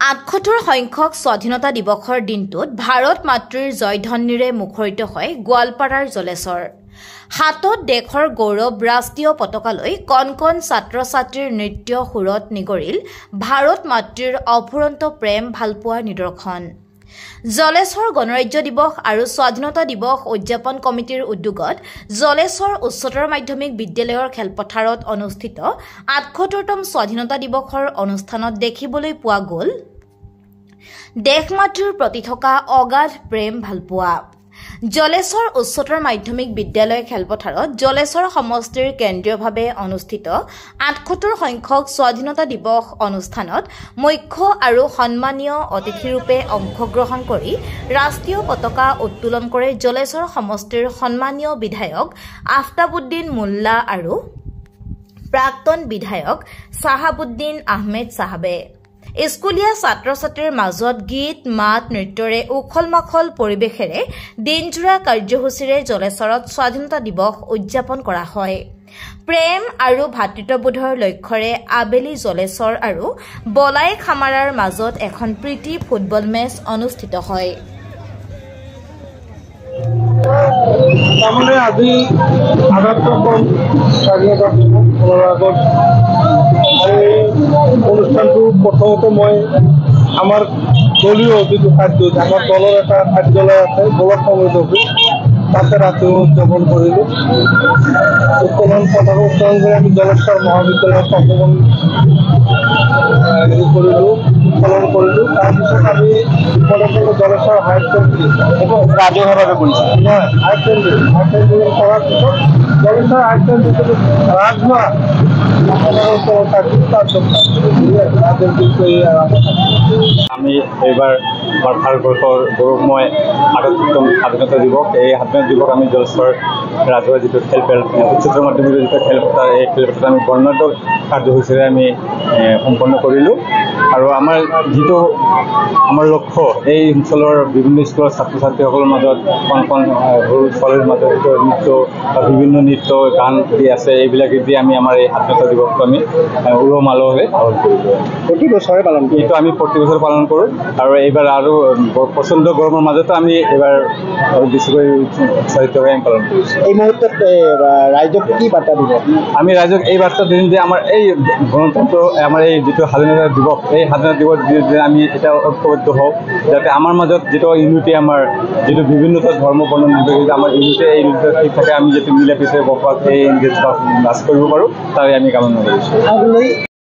৭৮ সংখ্যক স্বাধীনতা দিৱসৰ দিনটোত ভাৰত মাতৃৰ জয়ধ্বনিৰে মুখৰিত হয় গোৱালপাৰাৰ জলেশ্বৰ। হাতত দেশৰ গৌৰৱ ৰাষ্ট্ৰীয় পতাকালৈ কণ কণ ছাত্ৰ ছাত্ৰীৰ নৃত্য সুৰত নিগৰিল ভাৰত মাতৃৰ অফুৰন্ত প্ৰেম ভালপোৱাৰ নিদৰ্শন। জলেশ্বৰ গণৰাজ্য দিৱস আৰু স্বাধীনতা দিৱস উদযাপন কমিটিৰ উদ্যোগত জলেশ্বৰ উচ্চতৰ মাধ্যমিক বিদ্যালয়ৰ খেলপথাৰত অনুষ্ঠিত ৭৮তম স্বাধীনতা দিৱসৰ অনুষ্ঠানত দেখিবলৈ পোৱা গ'ল দেশ মাতৃৰ প্ৰতি থকা অগাধ প্ৰেম ভালপোৱা। জলেশ্বৰ উচ্চতৰ মাধ্যমিক বিদ্যালয় খেলপথাৰত জলেশ্বৰ সমষ্টিৰ কেন্দ্ৰীয়ভাৱে অনুষ্ঠিত ৭৮ সংখ্যক স্বাধীনতা দিৱস অনুষ্ঠানত মুখ্য আৰু সন্মানীয় অতিথিৰূপে অংশগ্ৰহণ কৰি ৰাষ্ট্ৰীয় পতাকা উত্তোলন কৰে জলেশ্বৰ সমষ্টিৰ সন্মানীয় বিধায়ক আফতাবুদ্দিন মোল্লা আৰু প্ৰাক্তন বিধায়ক চাহাবুদ্দিন আহমেদ চাহাবে। স্কুলীয়া ছাত্ৰ ছাত্ৰীৰ মাজত গীত মাত নৃত্যৰে উখল মাখল পৰিৱেশেৰে দিনজোৰা কাৰ্যসূচীৰে জলেশ্বৰত স্বাধীনতা দিৱস উদযাপন কৰা হয়। প্ৰেম আৰু ভাতৃত্ববোধৰ লক্ষ্যৰে আবেলি জলেশ্বৰ আৰু বলাই খামাৰাৰ মাজত এখন প্ৰীতি ফুটবল মেচ অনুষ্ঠিত হয়। আজি ৭৮তম স্বাধীনতা দিৱসৰ আগত অনুষ্ঠানটো প্ৰথমতে মই আমাৰ দলীয় যিটো খাদ্য আমাৰ দলৰ এটা কাৰ্যালয় আছে ব্লক কমিটি অফিচ তাতে ৰাতি উদযাপন কৰিলোঁ। উত্তোলন পতাকা উত্তোলন কৰি আমি জলেশ্বৰ মহাবিদ্যালয়ত অংশগ্ৰহণ পালন কৰিলোঁ। তাৰপিছত আমি জলেশ্বৰ হায়াৰ ছেকেণ্ডেৰী ৰাজহুৱাভাৱে কৰিছোঁ হায়াৰ ছেকেণ্ডেৰী কৰাৰ পিছত জলেশ্বৰ হায়াৰ ছেকেণ্ডেৰী ৰাজহুৱা আমি এইবাৰ আমাৰ ভাৰতবৰ্ষৰ গৌৰৱময় ৭৮তম স্বাধীনতা দিৱস। এই স্বাধীনতা দিৱস আমি জলেশ্বৰ ৰাজহুৱা যিটো উচ্চতৰ মাধ্যমিকৰ যিটো খেলপথাৰ এই খেলপথাৰত আমি বৰ্ণাঢ্য কাৰ্যসূচীৰে আমি সম্পন্ন কৰিলোঁ। আৰু আমাৰ যিটো আমাৰ লক্ষ্য এই অঞ্চলৰ বিভিন্ন স্কুলৰ ছাত্ৰ ছাত্ৰীসকলৰ মাজত কণ কণ সৰু ছোৱালীৰ মাজত নৃত্য বা বিভিন্ন নৃত্য গান দি আছে এইবিলাক দি আমি আমাৰ এই স্বাধীনতা দিৱসটো আমি উলহ মালহেৰে পালন কৰিলোঁ। প্ৰতি বছৰে পালন কৰোঁ, এইটো আমি প্ৰতি বছৰ পালন কৰোঁ। আৰু এইবাৰ আৰু প্ৰচণ্ড গৰমৰ মাজতো আমি এইবাৰ বেছিকৈ উৎসাহিত হৈ আমি পালন কৰিছোঁ। এই মুহূৰ্তত ৰাইজক কি বাৰ্তা দিব? আমি ৰাইজক এই বাৰ্তা দিম যে আমাৰ এই গণতন্ত্ৰ আমাৰ এই যিটো স্বাধীনতা দিৱস এই স্বাধীনতা দিৱস যে আমি এটা ঐক্যবদ্ধ হওঁ, যাতে আমাৰ মাজত যিটো ইউনিটি আমাৰ যিটো বিভিন্ন ধৰ্ম বৰ্ণ নিৰ্বিশেষে আমাৰ ইউনিটি এই ঠিক থাকে আমি যাতে মিলা প্ৰীতিৰে বসবাস এই লাভ কৰিব পাৰোঁ তাৰে আমি কামনা কৰিছোঁ।